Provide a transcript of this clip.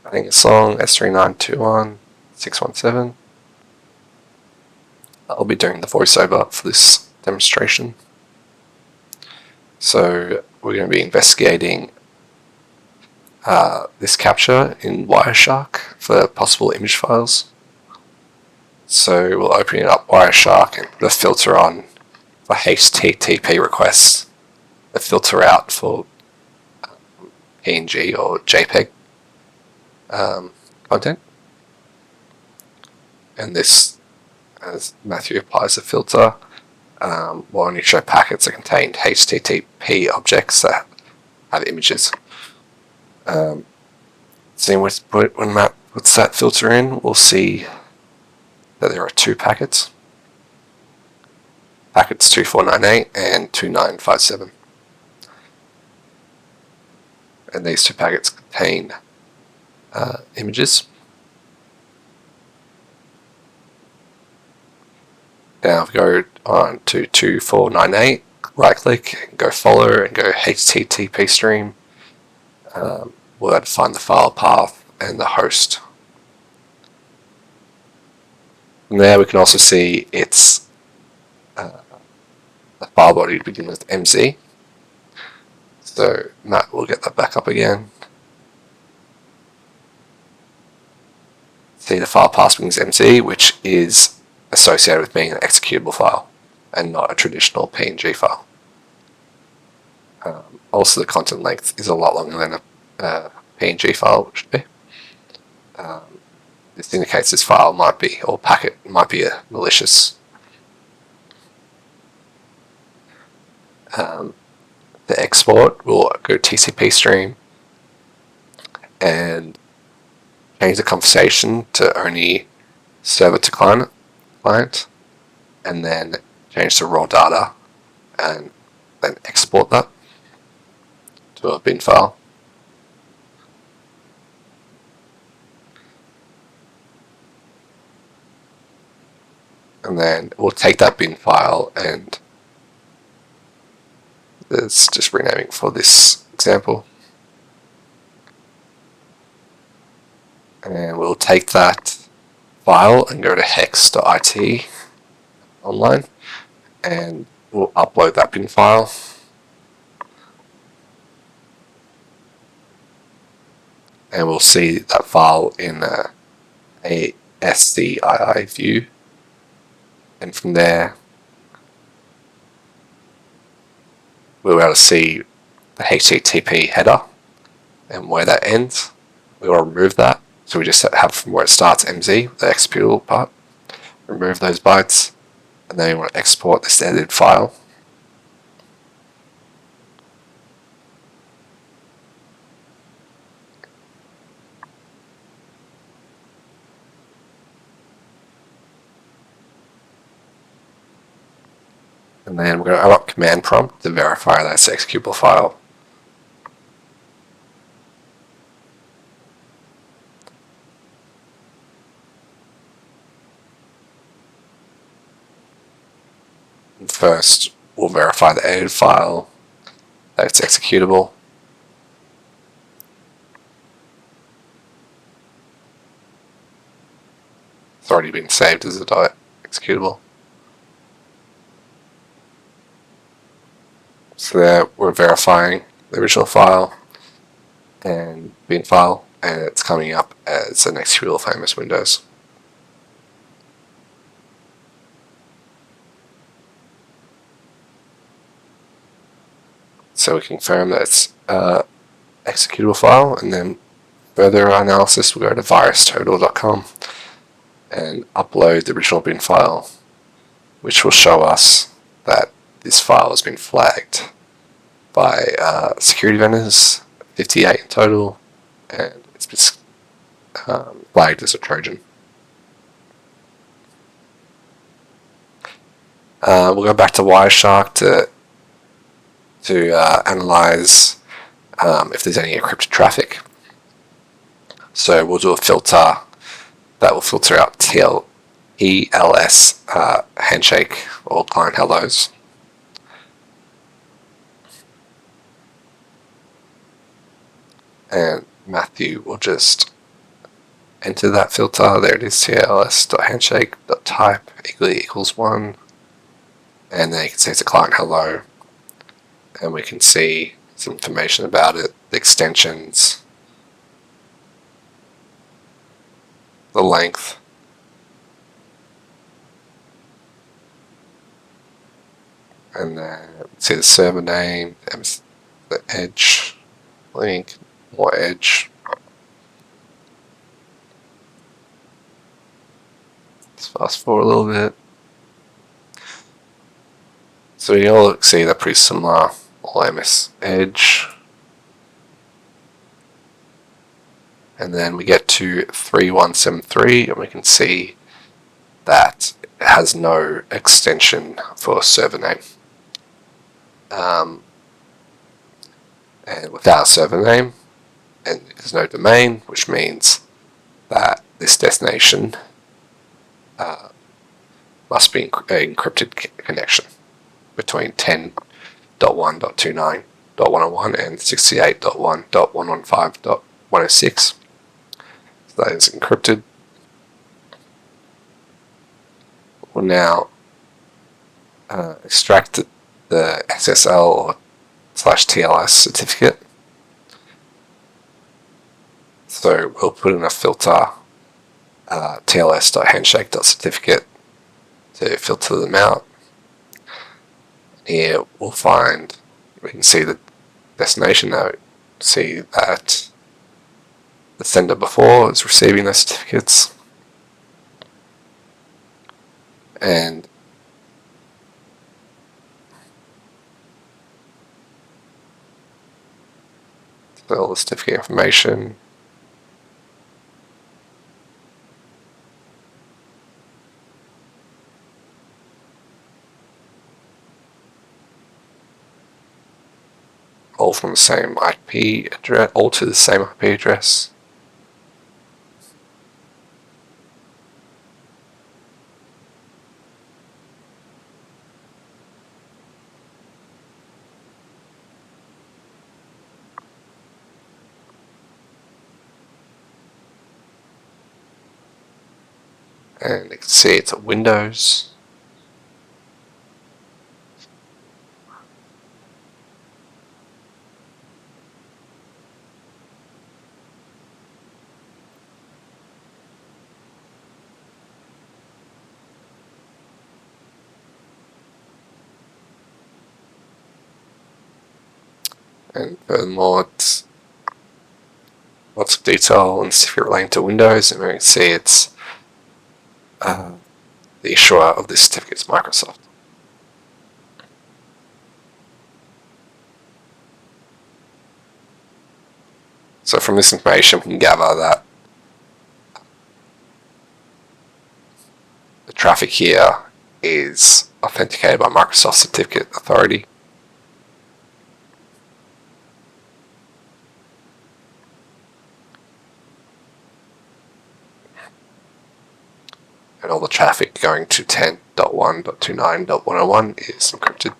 adding a song, S3921-617. I'll be doing the voiceover for this demonstration. So we're going to be investigating this capture in Wireshark for possible image files. So we'll open up Wireshark and put a filter on for HTTP requests, a filter out for PNG or JPEG content. And this, as Matthew applies the filter, will only show packets that contain HTTP objects that have images. When Matt puts that filter in, we'll see that there are two packets. Packets 2498 and 2957. And these two packets contain images. Now if we go on to 2498, right click, and go follow and go HTTP stream, we'll have to find the file path and the host. From there we can also see it's the file body to begin with MZ. So Matt will get that back up again. See the file path begins MZ, which is associated with being an executable file and not a traditional PNG file. Also the content length is a lot longer than a PNG file should be. This indicates this file might be, or packet might be, a malicious. The export will go TCP stream and change the conversation to only server to client, and then change to raw data and then export that to a bin file. And then we'll take that bin file, and let's just renaming for this example. And we'll take that file and go to hex.it online, and we'll upload that bin file. And we'll see that file in a SCII view. And from there, we'll be able to see the HTTP header and where that ends. We will remove that. So we just have from where it starts MZ, the executable part. Remove those bytes. And then we want to export this edited file. And then we're going to open up command prompt to verify that it's an executable file. And first, we'll verify the edited file, that it's executable. It's already been saved as a .executable. So there we're verifying the original file and bin file, and it's coming up as an executable for MS Windows. So we confirm that it's executable file, and then further analysis we'll go to virustotal.com and upload the original bin file, which will show us that this file has been flagged by security vendors, 58 in total, and it's been flagged as a Trojan. We'll go back to Wireshark to analyze if there's any encrypted traffic. So we'll do a filter that will filter out TLS handshake or client hellos. And Matthew will just enter that filter. There it is, tls.handshake.type equals 1. And then you can see it's a client hello. And we can see some information about it, the extensions, the length, and then see the server name, the edge link, more edge. Let's fast forward a little bit. So you all see they're pretty similar, all MS Edge. And then we get to 3173 and we can see that it has no extension for server name. And without a server name, and there's no domain, which means that this destination must be an encrypted connection between 10.1.29.101 and 68.1.115.106. So that is encrypted. We'll now extract the SSL or /TLS certificate. So we'll put in a filter tls.handshake.certificate to filter them out. Here we can see the destination now. See that the sender before is receiving the certificates, and all the certificate information. All from the same IP address, all to the same IP address. And you can see it's a Windows. And furthermore, it's lots of detail and certificate relating to Windows, and we can see it's the issuer of this certificate is Microsoft. So from this information, we can gather that the traffic here is authenticated by Microsoft Certificate Authority. And all the traffic going to 10.1.29.101 is encrypted.